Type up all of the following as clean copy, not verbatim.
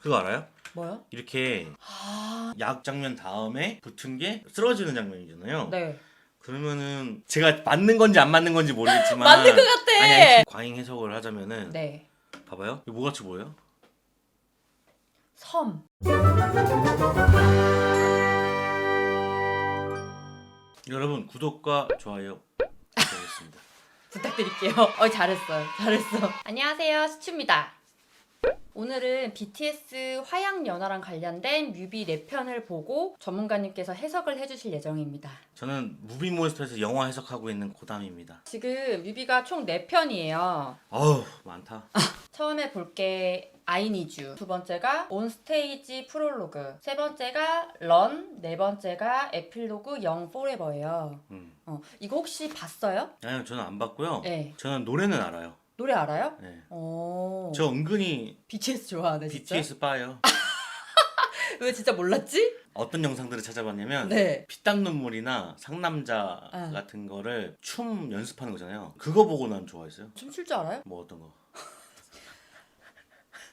그거 알아요? 뭐요? 이렇게 아, 약 장면 다음에 붙은 게 쓰러지는 장면이잖아요. 네. 그러면은 제가 맞는 건지 안 맞는 건지 모르겠지만 맞는 것 같아. 아니 과잉 해석을 하자면은 네. 봐봐요. 이거 뭐같이 보여요? 섬. 여러분 구독과 좋아요 부탁드리겠습니다. 부탁드릴게요. 잘했어. 잘했어. 안녕하세요. 시추입니다. 오늘은 BTS 화양연화랑 관련된 뮤비 4편을 보고 전문가님께서 해석을 해주실 예정입니다. 저는 무비몬스터에서 영화 해석하고 있는 고담입니다. 지금 뮤비가 총 4편이에요. 어우 많다. 처음에 볼게 I Need You, 두 번째가 온스테이지 프롤로그, 세 번째가 런, 네 번째가 에필로그 영 포레버예요. 이거 혹시 봤어요? 아니요 저는 안 봤고요. 네. 저는 노래는 알아요. 노래 알아요? 네. 오. 저 은근히 BTS 좋아하네 진짜. BTS 빠요. 왜 진짜 몰랐지? 어떤 영상들을 찾아봤냐면 네. 피땀 눈물이나 상남자 아. 같은 거를 춤 연습하는 거잖아요. 그거 보고 난 좋아했어요. 춤출 줄 알아요? 뭐 어떤 거?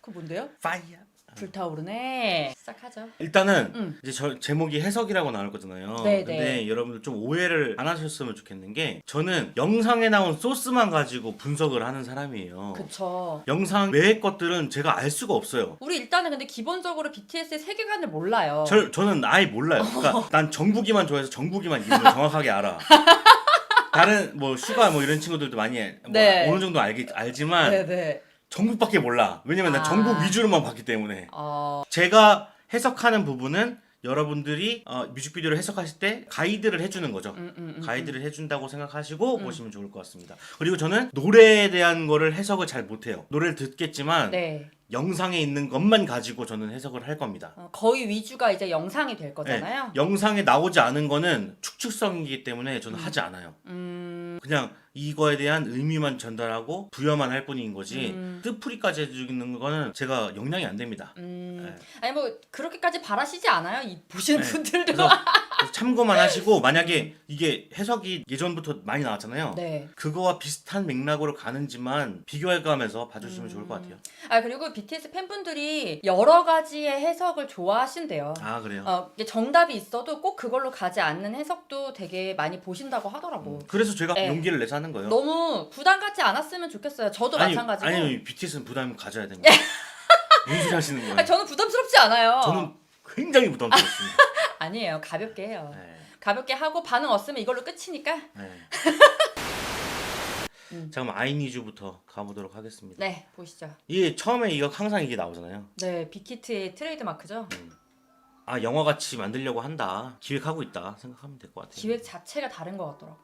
그거 뭔데요? 파이어. 불타오르네. 시작하죠. 일단은 이제 저 제목이 해석이라고 나올 거잖아요. 네, 근데 네. 여러분들 좀 오해를 안 하셨으면 좋겠는 게 저는 영상에 나온 소스만 가지고 분석을 하는 사람이에요. 그쵸. 영상 외의 것들은 제가 알 수가 없어요. 우리 일단은 근데 기본적으로 BTS의 세계관을 몰라요. 저는 아예 몰라요. 그러니까 난 정국이만 좋아해서 정국이만 이름을 정확하게 알아. 다른 뭐 슈가 뭐 이런 친구들도 많이 뭐 네. 어느 정도 알지만 네네. 정국밖에 몰라. 왜냐면 난 아. 정국 위주로만 봤기 때문에. 제가 해석하는 부분은 여러분들이 뮤직비디오를 해석하실 때 가이드를 해주는 거죠. 가이드를 해준다고 생각하시고 보시면 좋을 것 같습니다. 그리고 저는 노래에 대한 거를 해석을 잘 못해요. 노래를 듣겠지만 네. 영상에 있는 것만 가지고 저는 해석을 할 겁니다. 거의 위주가 이제 영상이 될 거잖아요. 네, 영상에 나오지 않은 거는 축축성이기 때문에 저는 하지 않아요. 그냥 이거에 대한 의미만 전달하고 부여만 할 뿐인 거지 뜻풀이까지 해주는 거는 제가 역량이 안 됩니다. 네. 아니 뭐 그렇게까지 바라시지 않아요? 이 보시는 네. 분들도. 그래서 참고만 하시고 만약에 이게 해석이 예전부터 많이 나왔잖아요. 네. 그거와 비슷한 맥락으로 가는지만 비교해가면서 봐주시면 좋을 것 같아요. 그리고 BTS 팬분들이 여러 가지의 해석을 좋아하신대요. 아 그래요? 이게 정답이 있어도 꼭 그걸로 가지 않는 해석도 되게 많이 보신다고 하더라고. 그래서 제가 네. 용기를 내서 하는 거예요. 너무 부담 갖지 않았으면 좋겠어요. 저도 마찬가지고. 아니 BTS는 부담 가져야 됩니다. 무슨 소리 하시는 거예요? 저는 부담스럽지 않아요. 저는 굉장히 부담스럽습니다. 아니에요. 가볍게 해요. 네. 가볍게 하고 반응 없으면 이걸로 끝이니까. 네. 잠깐만 아이니즈부터 가보도록 하겠습니다. 네, 보시죠. 이게 처음에 이거 항상 이게 나오잖아요. 네, 빅히트의 트레이드 마크죠. 아 영화같이 만들려고 한다, 기획하고 있다 생각하면 될 것 같아요. 기획 자체가 다른 것 같더라고.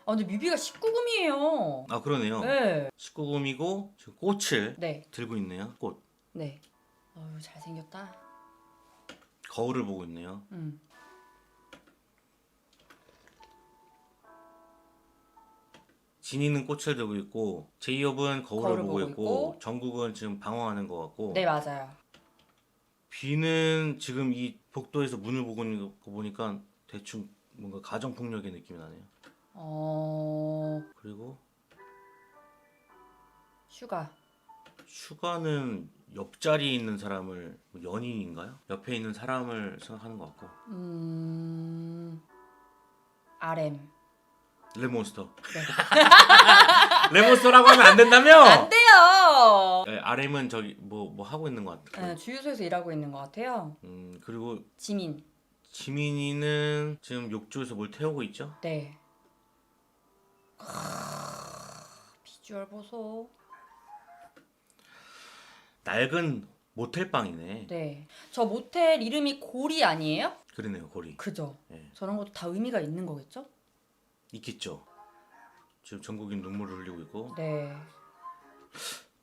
근데 뮤비가 19금이에요. 아 그러네요. 네. 19금이고 지금 꽃을 네. 들고 있네요. 꽃. 네. 잘생겼다. 거울을 보고 있네요. 진이는 꽃을 들고 있고 제이홉은 거울을 보고 있고 정국은 지금 방황하는 것 같고. 네, 맞아요. 비는 지금 이 복도에서 문을 보고 있는 거 보니까 대충 뭔가 가정폭력의 느낌이 나네요. 그리고 슈가는 옆자리에 있는 사람을 뭐 연인인가요? 옆에 있는 사람을 생각하는 것 같고. RM. 레몬스터. 네. 레몬스터라고 하면 안 된다며? 안 돼요. 네, RM은 저기 뭐 하고 있는 것 같아요. 네, 주유소에서 일하고 있는 것 같아요. 그리고 지민이는 지금 욕조에서 뭘 태우고 있죠? 네. 비주얼 보소. 낡은 모텔방이네. 네. 저 모텔 이름이 고리 아니에요? 그러네요, 고리. 그죠. 네. 저런 것도 다 의미가 있는 거겠죠? 있겠죠. 지금 전국이 눈물을 흘리고 있고. 네.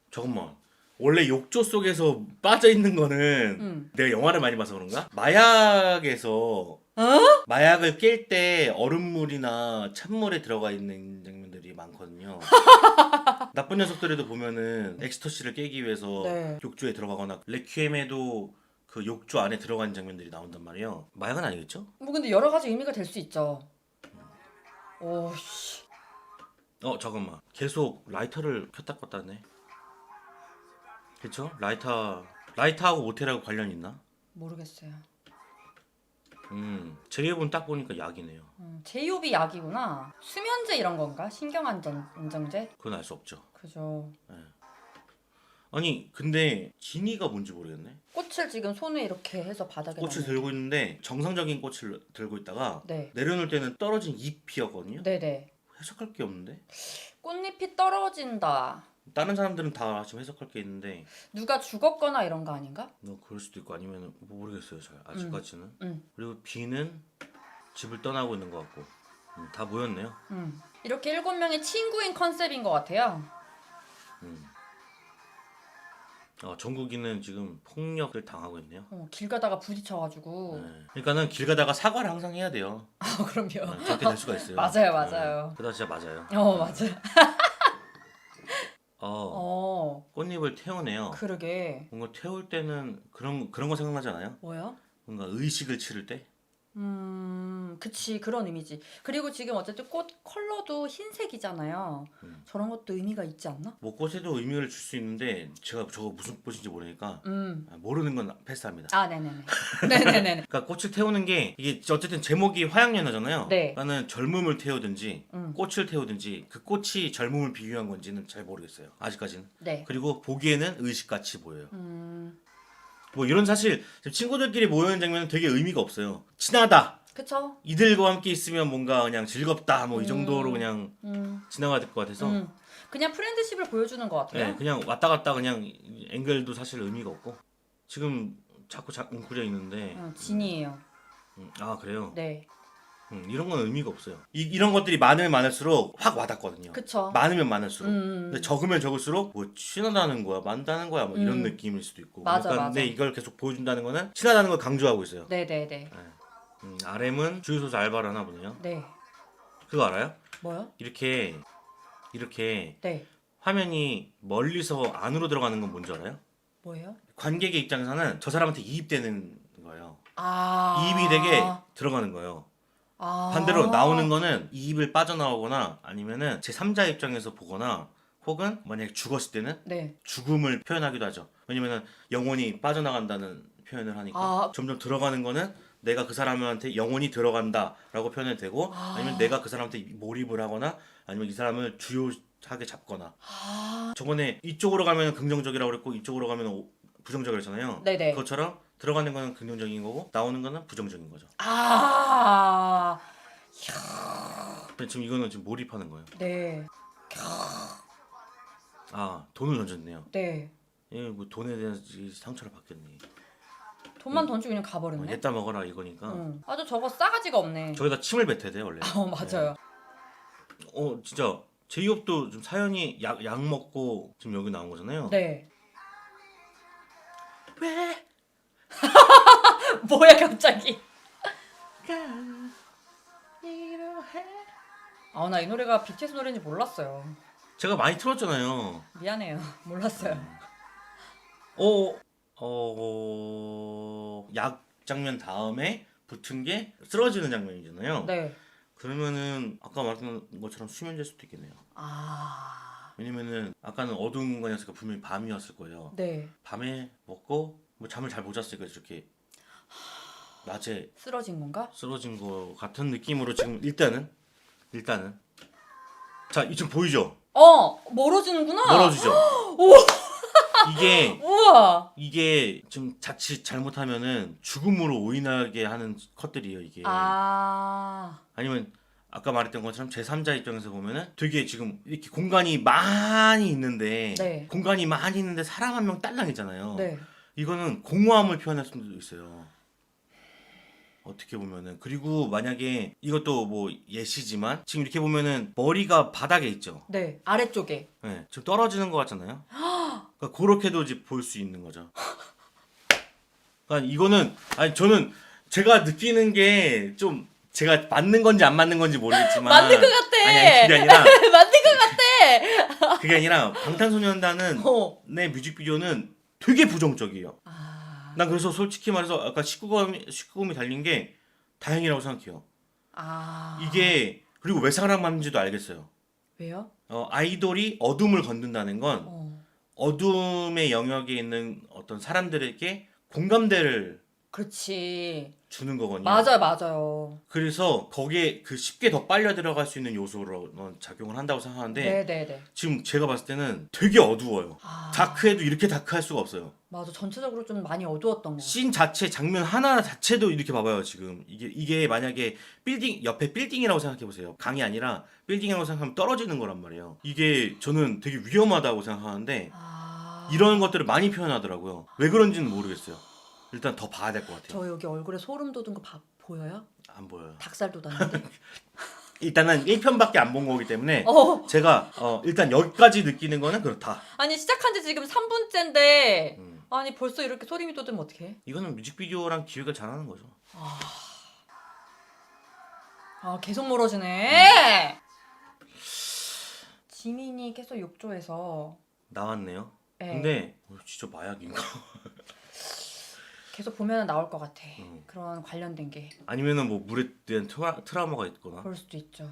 잠깐만. 원래 욕조 속에서 빠져 있는 거는 내가 영화를 많이 봐서 그런가? 마약에서 마약을 깰 때 얼음물이나 찬물에 들어가 있는 장면들이 많거든요. 나쁜 녀석들에도 보면은 엑스터시를 깨기 위해서 네. 욕조에 들어가거나 레퀴엠에도 그 욕조 안에 들어가는 장면들이 나온단 말이에요. 마약은 아니겠죠? 뭐 근데 여러 가지 의미가 될 수 있죠. 오씨. 잠깐만. 계속 라이터를 켰다 껐다 하네. 그쵸? 라이터 라이트하고 모텔하고 관련 있나? 모르겠어요. 제이홉은 딱 보니까 약이네요. 제이홉이 약이구나. 수면제 이런 건가? 신경안정제? 그건 알 수 없죠. 그죠. 아니 근데 지니가 뭔지 모르겠네. 꽃을 지금 손에 이렇게 해서 바닥에 꽃을 놨는데. 들고 있는데 정상적인 꽃을 들고 있다가 네. 내려놓을 때는 떨어진 잎이었거든요. 네네. 해석할 게 없는데 꽃잎이 떨어진다. 다른 사람들은 다 지금 해석할 게 있는데 누가 죽었거나 이런 거 아닌가? 뭐 그럴 수도 있고 아니면 뭐 모르겠어요 잘 아직까지는. 음. 그리고 비는 집을 떠나고 있는 것 같고 다 모였네요. 이렇게 7명의 친구인 컨셉인 것 같아요. 정국이는 지금 폭력을 당하고 있네요. 길 가다가 부딪혀가지고. 네. 그러니까는 길 가다가 사과를 항상 해야 돼요. 그럼요. 저렇게 될 수가 있어요. 맞아요, 맞아요. 그다 진짜 맞아요. 맞아요. 꽃잎을 태우네요. 그러게. 뭔가 태울 때는 그런 거 생각나지 않아요? 뭐요? 뭔가 의식을 치를 때? 그치, 그런 의미지. 그리고 지금 어쨌든 꽃 컬러도 흰색이잖아요. 저런 것도 의미가 있지 않나? 뭐 꽃에도 의미를 줄 수 있는데 제가 저거 무슨 꽃인지 모르니까 모르는 건 패스합니다. 네네네. 네네네. 그러니까 꽃을 태우는 게 이게 어쨌든 제목이 화양연화잖아요. 네. 그러니까는 젊음을 태우든지 꽃을 태우든지 그 꽃이 젊음을 비유한 건지는 잘 모르겠어요. 아직까지는. 네. 그리고 보기에는 의식같이 보여요. 뭐 이런 사실 친구들끼리 모여있는 장면은 되게 의미가 없어요. 친하다. 그쵸? 이들과 함께 있으면 뭔가 그냥 즐겁다. 뭐 이 정도로 그냥 지나가야 될 것 같아서. 그냥 프렌드십을 보여주는 것 같아요. 네, 그냥 왔다 갔다 그냥 앵글도 사실 의미가 없고. 지금 자꾸 웅크려 있는데. 진이에요. 그래요? 네. 이런 건 의미가 없어요. 이런 것들이 많으면 많을수록 확 와닿거든요. 그쵸. 많으면 많을수록. 음. 근데 적으면 적을수록 뭐 친하다는 거야, 많다는 거야, 뭐 이런 느낌일 수도 있고. 맞아, 맞아. 근데 이걸 계속 보여준다는 거는 친하다는 걸 강조하고 있어요. 네네네. RM은 주유소에서 알바를 하나 보네요. 네. 그거 알아요? 뭐요? 이렇게 네. 화면이 멀리서 안으로 들어가는 건 뭔지 알아요? 뭐예요? 관객의 입장에서는 저 사람한테 이입되는 거예요. 아. 이입이 되게 들어가는 거예요. 반대로 나오는 거는 이입을 빠져나오거나 아니면은 제 3자 입장에서 보거나 혹은 만약에 죽었을 때는 네. 죽음을 표현하기도 하죠. 왜냐면은 영혼이 빠져나간다는 표현을 하니까 점점 들어가는 거는 내가 그 사람한테 영혼이 들어간다라고 표현해도 되고 아니면 내가 그 사람한테 몰입을 하거나 아니면 이 사람을 주요하게 잡거나. 저번에 이쪽으로 가면 긍정적이라고 그랬고 이쪽으로 가면 부정적이라잖아요. 네네. 그것처럼 들어가는 거는 긍정적인 거고 나오는 거는 부정적인 거죠. 근데 지금 이거는 지금 몰입하는 거예요. 네. 돈을 던졌네요. 네. 뭐 돈에 대한 상처를 받겠네. 돈만 던지고 그냥 가버렸네. 얘따 먹어라 이거니까. 아주 저거 싸가지가 없네. 저기다 침을 뱉어야 돼 원래. 맞아요. 진짜 제이홉도 좀 사연이 약 먹고 지금 여기 나온 거잖아요. 네. 왜? 뭐야 갑자기? 나 이 노래가 BTS 노래인지 몰랐어요. 제가 많이 틀었잖아요. 미안해요. 몰랐어요. 약 장면 다음에 붙은 게 쓰러지는 장면이잖아요. 네. 그러면은 아까 말했던 것처럼 수면제일 수도 있겠네요. 왜냐면은 아까는 어두운 공간이었으니까 분명히 밤이었을 거예요. 네. 밤에 먹고 뭐 잠을 잘 못 잤으니까 이렇게 낮에 쓰러진 건가? 쓰러진 거 같은 느낌으로 지금 일단은 자, 이 지금 보이죠? 멀어지는구나. 멀어지죠? 우와. 이게 좀 자칫 잘못하면은 죽음으로 오인하게 하는 컷들이에요, 이게. 아니면 아까 말했던 것처럼 제3자 입장에서 보면은 되게 지금 이렇게 공간이 많이 있는데 네. 사람 한 명 딸랑이잖아요. 네. 이거는 공허함을 표현할 수도 있어요. 어떻게 보면은. 그리고 만약에 이것도 뭐 예시지만 지금 이렇게 보면은 머리가 바닥에 있죠. 네. 아래쪽에. 네, 지금 떨어지는 것 같잖아요. 그러니까 그렇게도 이제 볼 수 있는 거죠. 그러니까 이거는 저는 제가 느끼는 게 좀 제가 맞는 건지 안 맞는 건지 모르겠지만 맞는 것 같아. 아니 그게 아니라 맞는 것 같아. 그게 아니라 방탄소년단은 내 뮤직비디오는 되게 부정적이에요. 난 그래서 솔직히 말해서 아까 19금이 달린 게 다행이라고 생각해요. 이게 그리고 왜 사랑받는지도 알겠어요. 왜요? 아이돌이 어둠을 건든다는 건 어둠의 영역에 있는 어떤 사람들에게 공감대를 그렇지. 주는 거거든요. 맞아요. 그래서 거기에 그 쉽게 더 빨려 들어갈 수 있는 요소로 작용을 한다고 생각하는데 네네네. 지금 제가 봤을 때는 되게 어두워요. 아, 다크해도 이렇게 다크할 수가 없어요. 맞아. 전체적으로 좀 많이 어두웠던 거. 씬 자체 장면 하나 자체도 이렇게 봐봐요. 지금 이게 만약에 빌딩 옆에 빌딩이라고 생각해 보세요. 강이 아니라 빌딩이라고 생각하면 떨어지는 거란 말이에요. 이게 저는 되게 위험하다고 생각하는데 이런 것들을 많이 표현하더라고요. 왜 그런지는 모르겠어요. 일단 더 봐야 될 것 같아요. 저 여기 얼굴에 소름 돋은 거 보여요? 안 보여요. 닭살 돋았는데. 일단은 1편밖에 안 본 거기 때문에 제가 일단 여기까지 느끼는 거는 그렇다. 아니 시작한 지 지금 3분째인데 음. 아니 벌써 이렇게 소름이 돋으면 어떡해? 이거는 뮤직비디오랑 기획을 잘하는 거죠. 계속 멀어지네. 지민이 계속 욕조에서 나왔네요. 네. 근데 진짜 마약인가? 계속 보면 나올 것 같아. 음. 그런 관련된 게. 아니면은 뭐 물에 대한 트라우마가 있거나. 그럴 수도 있죠.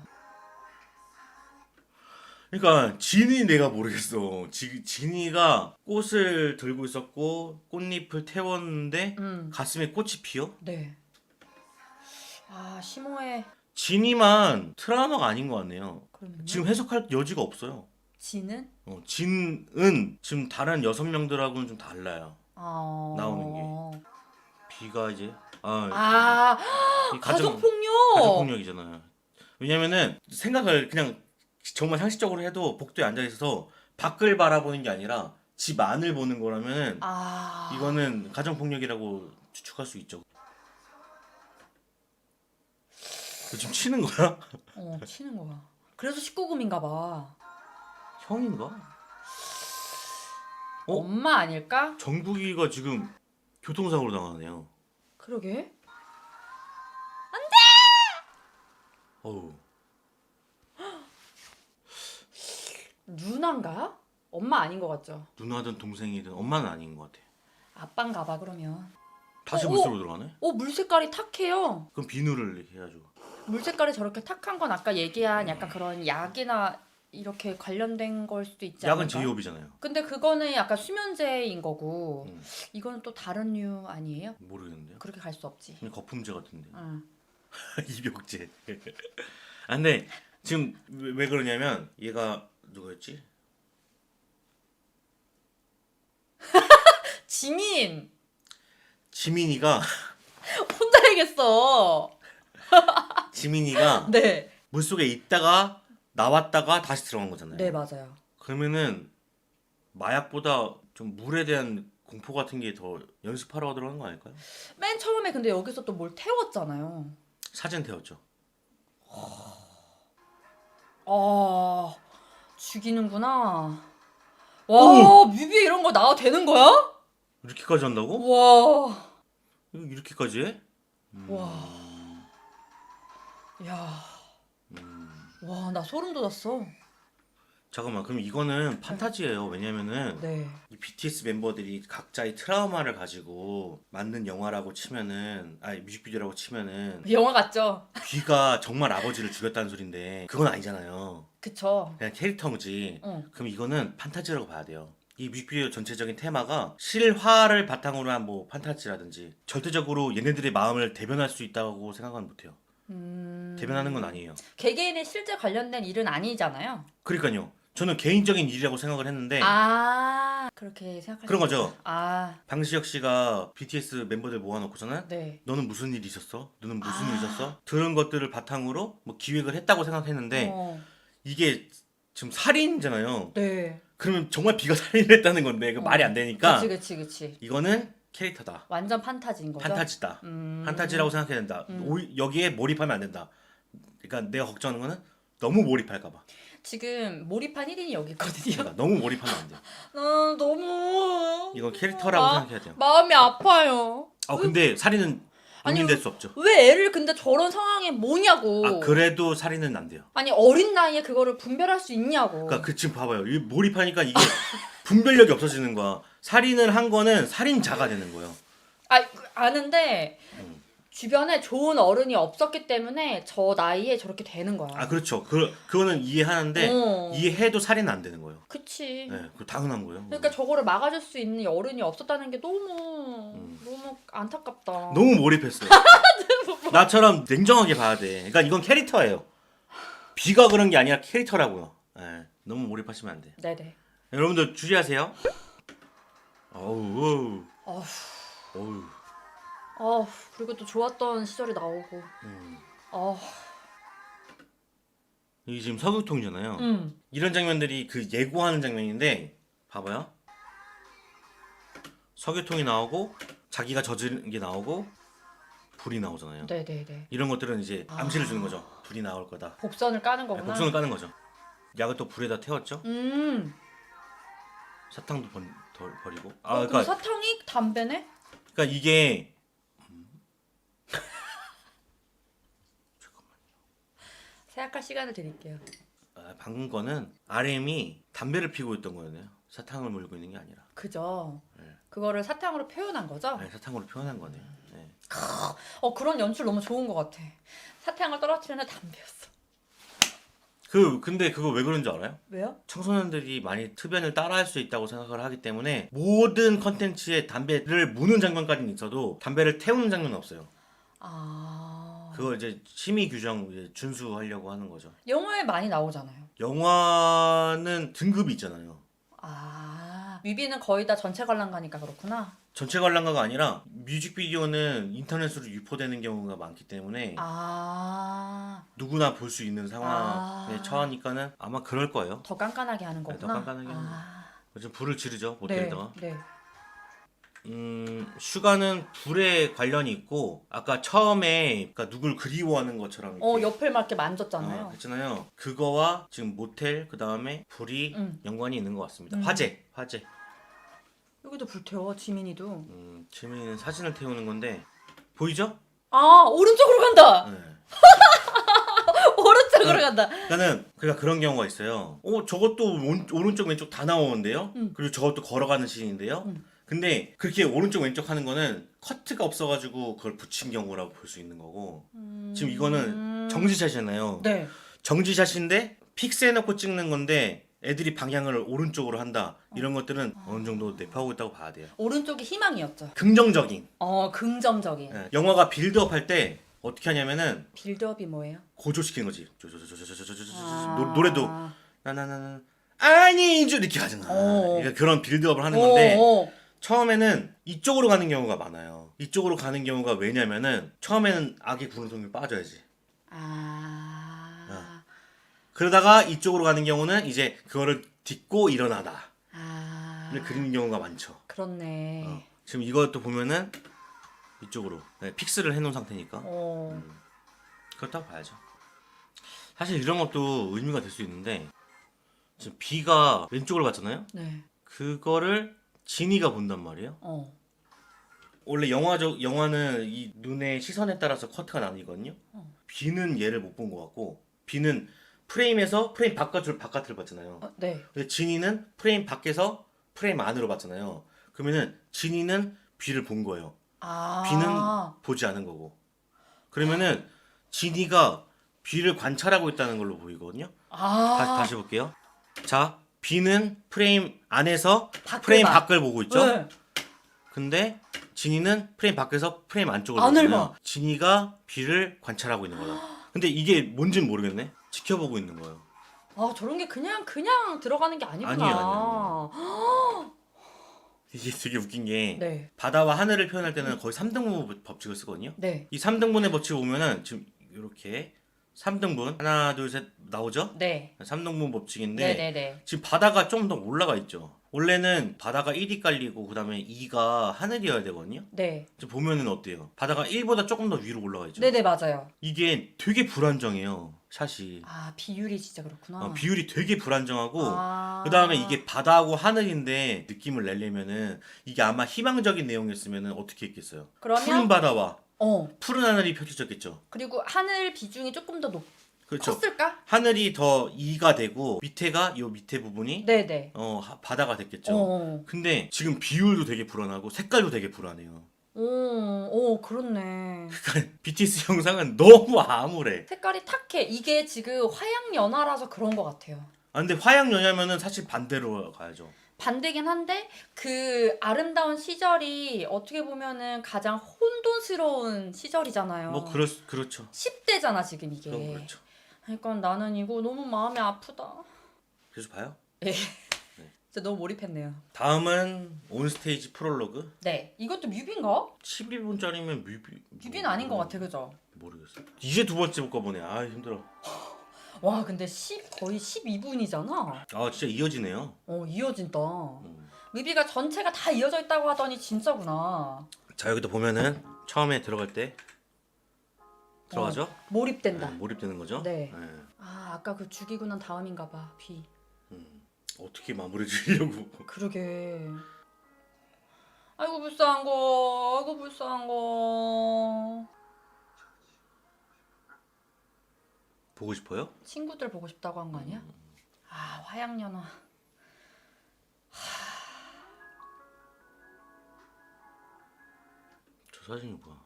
그러니까 진이 내가 모르겠어. 진이가 꽃을 들고 있었고 꽃잎을 태웠는데 가슴에 꽃이 피어? 네. 심오해. 진이만 트라우마가 아닌 것 같네요. 그러면요? 지금 해석할 여지가 없어요. 진은? 진은 지금 다른 6명들하고는 좀 달라요. 나오는 게. B가 이제 이 가정폭력. 가정폭력이잖아요. 왜냐면은 생각을 그냥 정말 상식적으로 해도 복도에 앉아 있어서 밖을 바라보는 게 아니라 집 안을 보는 거라면은 이거는 가정폭력이라고 추측할 수 있죠. 너 지금 치는 거야? 치는 거야. 그래서 19금인가 봐. 형인가? 엄마 아닐까? 정국이가 지금 교통사고로 당하네요. 그러게. 어우. 누나인가? 엄마 아닌 것 같죠? 누나든 동생이든 엄마는 아닌 것 같아. 아빠인가 봐 그러면. 다시 물속으로 들어가네? 물 색깔이 탁해요. 그럼 비누를 해야죠. 물 색깔이 저렇게 탁한 건 아까 얘기한 약간 그런 약이나 이렇게 관련된 걸 수도 있지 않을까? 약은 제이홉이잖아요. 근데 그거는 약간 수면제인 거고 이거는 또 다른 류 아니에요? 모르겠는데요. 그렇게 갈 수 없지. 그냥 거품제 같은데. 응. 입욕제. 근데 지금 왜 그러냐면 얘가 누구였지? 지민이가 혼자 얘기했어. 지민이가 네. 물속에 있다가 나왔다가 다시 들어간 거잖아요. 네 맞아요. 그러면은 마약보다 좀 물에 대한 공포 같은 게 더 연습하러 들어간 거 아닐까요? 맨 처음에 근데 여기서 또 뭘 태웠잖아요. 사진 태웠죠. 죽이는구나. 와 뮤비에 이런 거 나와도 되는 거야? 이렇게까지 한다고? 와. 이렇게까지 해? 와. 야. 와, 나 소름 돋았어. 잠깐만, 그럼 이거는 판타지예요. 왜냐면은 네. 이 BTS 멤버들이 각자의 트라우마를 가지고 만든 영화라고 치면은, 뮤직비디오라고 치면은 영화 같죠? 귀가 정말 아버지를 죽였다는 소린데 그건 아니잖아요. 그쵸. 그냥 캐릭터무지. 응. 그럼 이거는 판타지라고 봐야 돼요. 이 뮤직비디오 전체적인 테마가 실화를 바탕으로 한 뭐 판타지라든지 절대적으로 얘네들의 마음을 대변할 수 있다고 생각은 못해요. 대변하는 건 아니에요. 개개인의 실제 관련된 일은 아니잖아요. 그러니까요. 저는 개인적인 일이라고 생각을 했는데 그렇게 생각할 그런 수 거죠. 있다. 방시혁 씨가 BTS 멤버들 모아놓고서는 네. 너는 무슨 일이 있었어? 너는 무슨 일 있었어? 들은 것들을 바탕으로 뭐 기획을 했다고 생각했는데 이게 지금 살인이잖아요. 네. 그러면 정말 비가 살인을 했다는 건데 그 말이 안 되니까 그치. 이거는 캐릭터다. 완전 판타지인 거죠? 판타지다. 판타지라고 생각해야 된다. 여기에 몰입하면 안 된다. 그러니까 내가 걱정하는 거는 너무 몰입할까 봐. 지금 몰입한 1인이 여기 있거든요. 그러니까 너무 몰입하면 안 돼. 너무 이건 캐릭터라고 생각해야 돼요. 마음이 아파요. 근데 살인은 용인될 수 없죠. 왜 애를 근데 저런 상황에 뭐냐고. 그래도 살인은 안 돼요. 아니 어린 나이에 그거를 분별할 수 있냐고. 그러니까 지금 봐봐요. 이 몰입하니까 이게 분별력이 없어지는 거야. 살인을 한 거는 살인자가 되는 거예요. 아는데 주변에 좋은 어른이 없었기 때문에 저 나이에 저렇게 되는 거야. 아 그렇죠. 그거는 이해하는데 이해해도 살인은 안 되는 거예요. 그치. 네, 그 당연한 거예요. 그러니까 저거를 막아줄 수 있는 어른이 없었다는 게 너무 안타깝다. 너무 몰입했어요. 나처럼 냉정하게 봐야 돼. 그러니까 이건 캐릭터예요. 비가 그런 게 아니라 캐릭터라고요. 네, 너무 몰입하시면 안 돼요. 네네. 여러분들 주의하세요. 어우. 어우. 그리고 또 좋았던 시절이 나오고. 이게 지금 서교통이잖아요. 이런 장면들이 그 예고하는 장면인데 봐봐요. 서교통이 나오고 자기가 저지른 게 나오고 불이 나오잖아요. 네네네. 이런 것들은 이제 암시를 주는 거죠. 불이 나올 거다. 곡선을 까는 거구나. 곡선을 까는 거죠. 약을 또 불에다 태웠죠. 사탕도 버리고. 그럼 사탕이 담배네? 그러니까 이게 생각할 시간을 드릴게요. 방금 거는 RM이 담배를 피우고 있던 거였네요. 사탕을 물고 있는 게 아니라. 그죠. 네. 그거를 사탕으로 표현한 거죠? 네, 사탕으로 표현한 거네요. 네. 그런 연출 너무 좋은 것 같아. 사탕을 떨어뜨리는 담배였어. 근데 그거 왜 그런 줄 알아요? 왜요? 청소년들이 많이 흡연을 따라할 수 있다고 생각을 하기 때문에 모든 컨텐츠에 담배를 무는 장면까지는 있어도 담배를 태우는 장면은 없어요. 그걸 이제 심의 규정 이제 준수하려고 하는 거죠. 영화에 많이 나오잖아요. 영화는 등급이 있잖아요. 뮤비는 거의 다 전체 관람가니까 그렇구나. 전체 관람가가 아니라 뮤직비디오는 인터넷으로 유포되는 경우가 많기 때문에 누구나 볼 수 있는 상황에 처하니까는 아마 그럴 거예요. 더 깐깐하게 하는 거구나. 네, 더 깐깐하게 하는 거예요. 좀 불을 지르죠 모텔에다가. 네. 슈가는 불에 관련이 있고 아까 처음에 그러니까 누굴 그리워하는 것처럼 이렇게 옆을 막 이렇게 만졌잖아요. 그렇잖아요. 그거와 지금 모텔 그 다음에 불이 연관이 있는 것 같습니다. 화재. 여기도 불 태워 지민이도. 지민이는 사진을 태우는 건데 보이죠? 오른쪽으로 간다. 네. 오른쪽으로 간다. 그러니까 그런 경우가 있어요. 저것도 오른쪽 왼쪽 다 나오는데요. 그리고 저것도 걸어가는 씬인데요. 근데 그렇게 오른쪽 왼쪽 하는 거는 커트가 없어가지고 그걸 붙인 경우라고 볼 수 있는 거고 지금 이거는 정지샷이잖아요. 네. 정지샷인데 픽스해놓고 찍는 건데 애들이 방향을 오른쪽으로 한다 이런 것들은 어느 정도 내포하고 있다고 봐야 돼요. 오른쪽이 희망이었죠. 긍정적인. 긍정적인. 네. 영화가 빌드업 할 때 어떻게 하냐면은 빌드업이 뭐예요? 고조시키는 거지. 노래도 나나나 아니죠 이렇게 가잖아. 그러니까 그런 빌드업을 하는 건데 처음에는 이쪽으로 가는 경우가 많아요. 이쪽으로 가는 경우가 왜냐면은 처음에는 악의 구름통이 빠져야지. 그러다가 이쪽으로 가는 경우는 이제 그거를 딛고 일어나다. 그리는 경우가 많죠. 그렇네. 지금 이것도 보면은 이쪽으로 픽스를 해놓은 상태니까 그렇다고 봐야죠. 사실 이런 것도 의미가 될 수 있는데 지금 B가 왼쪽으로 갔잖아요. 네. 그거를 진이가 본단 말이에요. 원래 영화는 이 눈의 시선에 따라서 커트가 나뉘거든요. B는 얘를 못 본 것 같고 B는 프레임에서 프레임 바깥을 봤잖아요. 네. 근데 진이는 프레임 밖에서 프레임 안으로 봤잖아요. 그러면은 진이는 B를 본 거예요. B는 보지 않은 거고. 그러면은 진이가 B를 관찰하고 있다는 걸로 보이거든요. 다시 볼게요. 자, B는 프레임 안에서 프레임 밖을 보고 있죠. 네. 근데 진이는 프레임 밖에서 프레임 안쪽을 안을 보잖아요. 봐. 진이가 B를 관찰하고 있는 거다. 근데 이게 뭔지는 모르겠네. 지켜보고 있는 거예요. 저런 게 그냥 들어가는 게 아니구나. 아니에요. 이게 되게 웃긴 게 네. 바다와 하늘을 표현할 때는 거의 3등분 법칙을 쓰거든요. 네. 이 3등분의 법칙을 보면은 지금 이렇게 3등분 하나 둘 셋 나오죠? 네. 3등분 법칙인데 네네네. 지금 바다가 좀 더 올라가 있죠. 원래는 바다가 1이 깔리고 그 다음에 2가 하늘이어야 되거든요. 네. 지금 보면은 어때요? 바다가 1보다 조금 더 위로 올라가 있죠. 네네 맞아요. 이게 되게 불안정해요. 샷이. 비율이 진짜 그렇구나. 비율이 되게 불안정하고 그 다음에 이게 바다하고 하늘인데 느낌을 내려면은 이게 아마 희망적인 내용이었으면은 어떻게 했겠어요? 그러면 푸른 바다와 푸른 하늘이 펼쳐졌겠죠. 그리고 하늘 비중이 조금 더 그렇죠. 컸을까? 하늘이 더 2가 되고 밑에가 요 밑에 부분이 네네. 바다가 됐겠죠. 근데 지금 비율도 되게 불안하고 색깔도 되게 불안해요. 오, 그렇네. BTS 영상은 너무 암울해. 색깔이 탁해. 이게 지금 화양 연화라서 그런 것 같아요. 아 근데 화양 연야면은 사실 반대로 가야죠. 반대긴 한데 그 아름다운 시절이 어떻게 보면은 가장 혼돈스러운 시절이잖아요. 뭐 그렇죠. 10대잖아 지금 이게. 그건 그렇죠. 그러니까 나는 이거 너무 마음이 아프다. 그래서 봐요. 진짜 너무 몰입했네요. 다음은 온스테이지 프롤로그. 네, 이것도 뮤비인가? 12분짜리면 뮤비는 아닌 것 같아, 그죠? 모르겠어. 이제 두 번째 거 보네. 아 힘들어. 와, 근데 거의 12분이잖아. 아 진짜 이어지네요. 이어진다. 뮤비가 전체가 다 이어져 있다고 하더니 진짜구나. 자 여기도 보면은 처음에 들어갈 때 들어가죠? 몰입된다. 네, 몰입되는 거죠? 네. 아까 그 죽이고 난 다음인가 봐, 비. 어떻게 마무리 지으려고. 그러게. 아이고 불쌍한 거. 아이고 불쌍한 거. 보고 싶어요? 친구들 보고 싶다고 한 거 아니야? 아, 화양연화. 저 사진이 뭐야?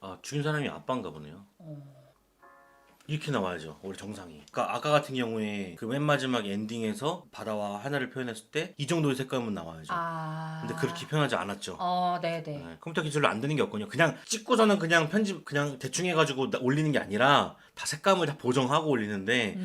아 죽인 사람이 아빠인가 보네요. 이렇게 나와야죠. 우리 정상이. 그러니까 아까 같은 경우에 그 맨 마지막 엔딩에서 바다와 하늘을 표현했을 때 이 정도의 색감은 나와야죠. 근데 그렇게 표현하지 않았죠. 네네. 네, 컴퓨터 기술로 안 되는 게 없거든요. 그냥 찍고서는 그냥 편집 그냥 대충 해가지고 올리는 게 아니라 다 색감을 다 보정하고 올리는데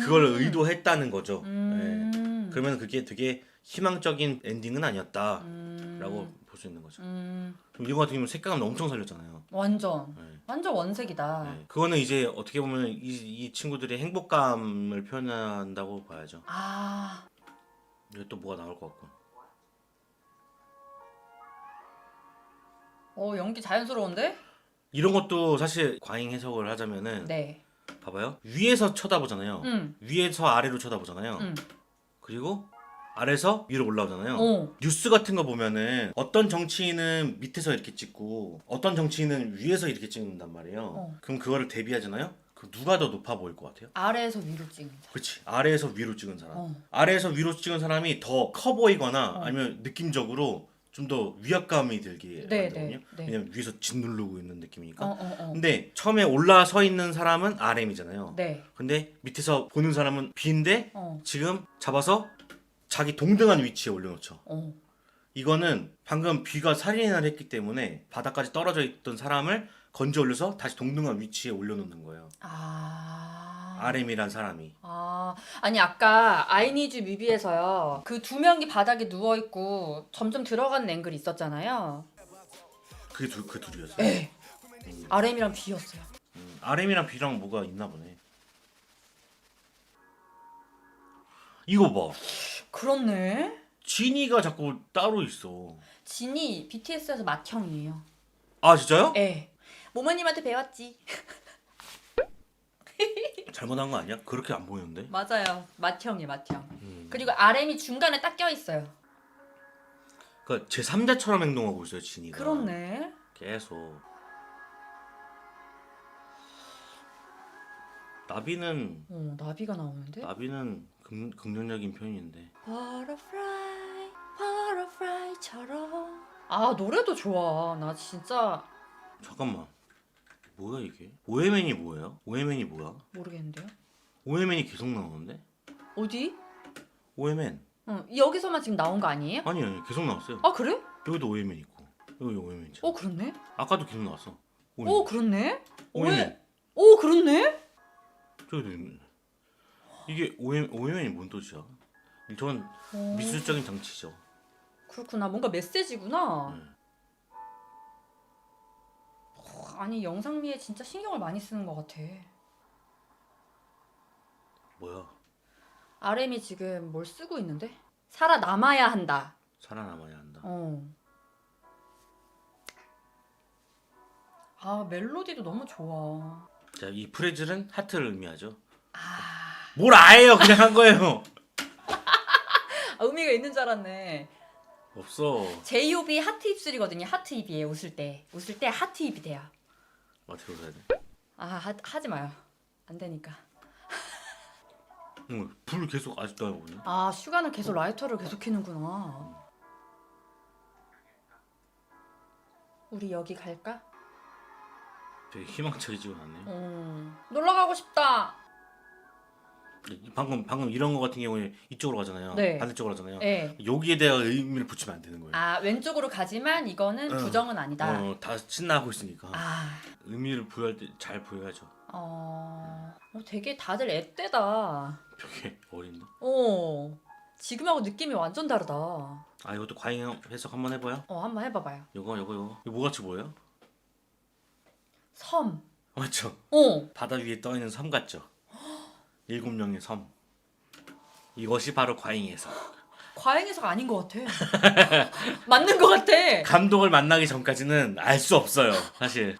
그걸 의도했다는 거죠. 네. 그러면 그게 되게 희망적인 엔딩은 아니었다라고 볼 수 있는 거죠. 그럼 이거 같은 경우는 색감을 엄청 살렸잖아요. 완전. 네. 완전 원색이다. 네. 그거는 이제 어떻게 보면 이 친구들의 행복감을 표현한다고 봐야죠. 이게 또 뭐가 나올 것 같고. 연기 자연스러운데? 이런 것도 사실 과잉 해석을 하자면은 네. 봐봐요. 위에서 쳐다보잖아요. 위에서 아래로 쳐다보잖아요. 그리고 아래서 위로 올라오잖아요. 뉴스 같은 거 보면은 어떤 정치인은 밑에서 이렇게 찍고 어떤 정치인은 위에서 이렇게 찍는단 말이에요. 그럼 그거를 대비하잖아요. 그 누가 더 높아 보일 것 같아요? 아래에서 위로 찍는 사람. 그렇지. 아래에서 위로 찍은 사람. 아래에서 위로 찍은 사람이 더 커 보이거나 아니면 느낌적으로 좀 더 위압감이 들게 만들거든요. 네. 왜냐면 위에서 짓누르고 있는 느낌이니까. 어. 근데 처음에 올라서 있는 사람은 RM이잖아요. 네. 근데 밑에서 보는 사람은 B인데 지금 잡아서 자기 동등한 위치에 올려놓죠. 이거는 방금 B가 살인을 했기 때문에 바닥까지 떨어져 있던 사람을 건져 올려서 다시 동등한 위치에 올려놓는 거예요. RM이란 사람이. 아니 아까 I Need You 뮤비에서요. 그 두 명이 바닥에 누워 있고 점점 들어가는 앵글이 있었잖아요. 그 둘이었어요. 네. RM이랑 B였어요. RM이랑 B랑 뭐가 있나 보네. 이거 봐. 그렇네. 진이가 자꾸 따로 있어. 진이 BTS에서 맏형이에요. 아 진짜요? 네. 모모님한테 배웠지. 잘못한 거 아니야? 그렇게 안 보이는데? 맞아요. 맏형이 맏형. 그리고 RM이 중간에 딱 껴있어요. 그러니까 제 3자처럼 행동하고 있어요 진이가. 그렇네. 계속. 나비는 나비가 나오는데? 나비는 긍정적인 표현인데. Butterfly처럼. 노래도 좋아. 나 진짜 잠깐만. 뭐야 이게? 오해맨이 뭐예요? 오해맨이 뭐야? 모르겠는데요. 오해맨이 계속 나오는데? 어디? 오해맨. 여기서만 지금 나온 거 아니에요? 아니 계속 나왔어요. 그래? 여기도 오해맨 있고 여기 오해맨 있잖아. 그렇네. 아까도 계속 나왔어. 그렇네. 오해맨. 그렇네. 저기도 있네. 이게 오해맨이 뭔 뜻이야? 저건 미술적인 장치죠. 그렇구나. 뭔가 메시지구나. 아니 영상미에 진짜 신경을 많이 쓰는 것 같아. 뭐야? RM이 지금 뭘 쓰고 있는데? 살아남아야 한다. 살아남아야 한다. 멜로디도 너무 좋아. 자, 이 프레즐은 하트를 의미하죠. 뭘 아예요? 그냥 한 거예요. 의미가 있는 줄 알았네. 없어. J.O.B 하트 입술이거든요. 하트 입이에요. 웃을 때 하트 입이 돼요. 어떻게 웃어야 돼? 하지 마요. 안 되니까. 불 계속 아직도 하고 있네. 슈가는 계속 라이터를 계속 켜는구나. 우리 여기 갈까? 되게 희망차지가 않네요. 놀러 가고 싶다. 방금 이런 거 같은 경우에 이쪽으로 가잖아요. 네. 반대쪽으로 가잖아요. 네. 여기에 대한 의미를 붙이면 안 되는 거예요. 아 왼쪽으로 가지만 이거는 부정은 아니다. 다 신나고 있으니까 아. 의미를 부여할 때 잘 보여야죠. 되게 다들 앳되다. 되게 어린다. 지금하고 느낌이 완전 다르다. 아 이것도 과잉 해석 한번 해봐요. 한번 해봐봐요. 이거 뭐같이 보여요? 섬. 맞죠? 바다 위에 떠 있는 섬 같죠? 7명의 섬. 이것이 바로 과잉 해석. 과잉 해석 아닌 것 같아. 맞는 것 같아. 감독을 만나기 전까지는 알 수 없어요. 사실.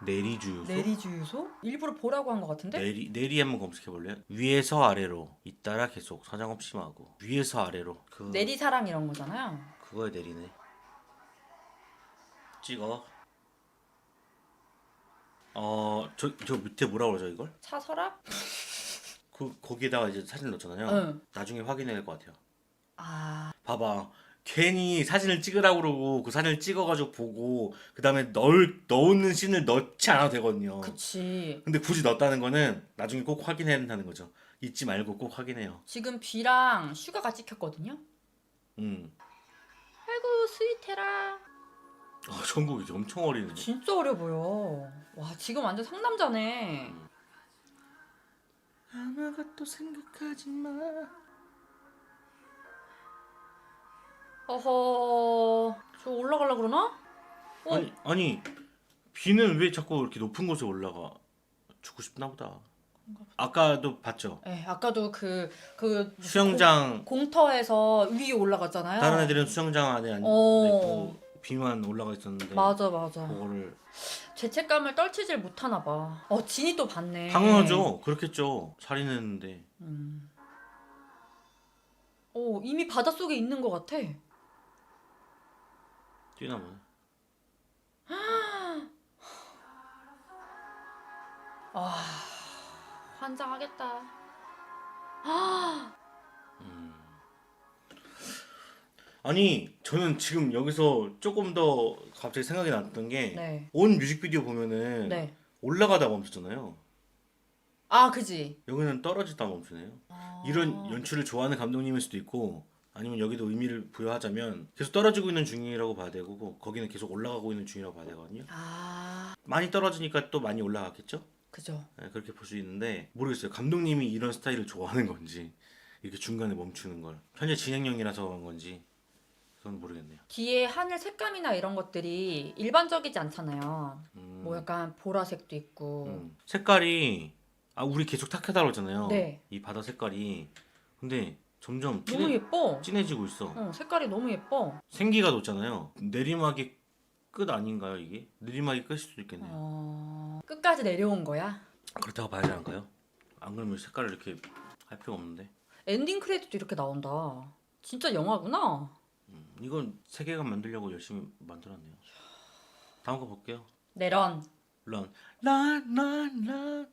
내리주유소? 내리주유소? 일부러 보라고 한 것 같은데? 내리 한번 검색해 볼래요? 위에서 아래로 잇따라 계속 사정 없이 마고 위에서 아래로 내리사랑 이런 거잖아요. 그거에 내리네. 찍어. 저 밑에 뭐라 그러죠 이걸? 차 서랍? 거기에다가 이제 사진 넣잖아요. 응. 나중에 확인해야 될 것 같아요. 봐봐. 괜히 사진을 찍으라고 그러고 그 사진을 찍어가지고 보고 그 다음에 넣는 씬을 넣지 않아도 되거든요. 그치. 근데 굳이 넣었다는 거는 나중에 꼭 확인해야 된다는 거죠. 잊지 말고 꼭 확인해요. 지금 B랑 슈가가 찍혔거든요. 아이고 스윗해라. 정국이 이제 엄청 어리네. 진짜 어려 보여. 와 지금 완전 상남자네. 아무것도 생각하지 마. 저 올라가려고 그러나? 아니 비는 왜 자꾸 이렇게 높은 곳에 올라가? 죽고 싶나 보다. 아까도 봤죠? 네, 아까도 그 수영장 공터에서 위에 올라갔잖아요. 다른 애들은 수영장 안에 있고 비만 올라가 있었는데 맞아. 그거를 죄책감을 떨치질 못하나 봐. 진이 또 봤네. 당연하죠. 그렇겠죠. 살인했는데. 이미 바닷속에 있는 것 같아. 뛰나 보네. 환장하겠다. 아니 저는 지금 여기서 조금 더 갑자기 생각이 났던 게 온 뮤직비디오 보면은 올라가다 멈췄잖아요. 그지. 여기는 떨어지다 멈추네요. 이런 연출을 좋아하는 감독님일 수도 있고 아니면 여기도 의미를 부여하자면 계속 떨어지고 있는 중이라고 봐야 되고 거기는 계속 올라가고 있는 중이라고 봐야 되거든요. 많이 떨어지니까 또 많이 올라갔겠죠? 그죠. 네, 그렇게 볼 수 있는데 모르겠어요. 감독님이 이런 스타일을 좋아하는 건지 이렇게 중간에 멈추는 걸 현재 진행형이라서 그런 건지 그건 모르겠네요. 뒤에 하늘 색감이나 이런 것들이 일반적이지 않잖아요. 뭐 약간 보라색도 있고. 색깔이 우리 계속 탁하다 그러잖아요. 네. 이 바다 색깔이 근데 점점 너무 예뻐. 진해지고 있어. 색깔이 너무 예뻐. 생기가 돋잖아요. 내리막이 끝 아닌가요 이게? 내리막이 끝일 수도 있겠네요. 끝까지 내려온 거야? 그렇다고 봐야지 않을까요? 안 그러면 색깔을 이렇게 할 필요가 없는데. 엔딩 크레딧도 이렇게 나온다. 진짜 영화구나. 이건 세계관 만들려고 열심히 만들었네요. 다음 거 볼게요. 네, 런. 런. 런.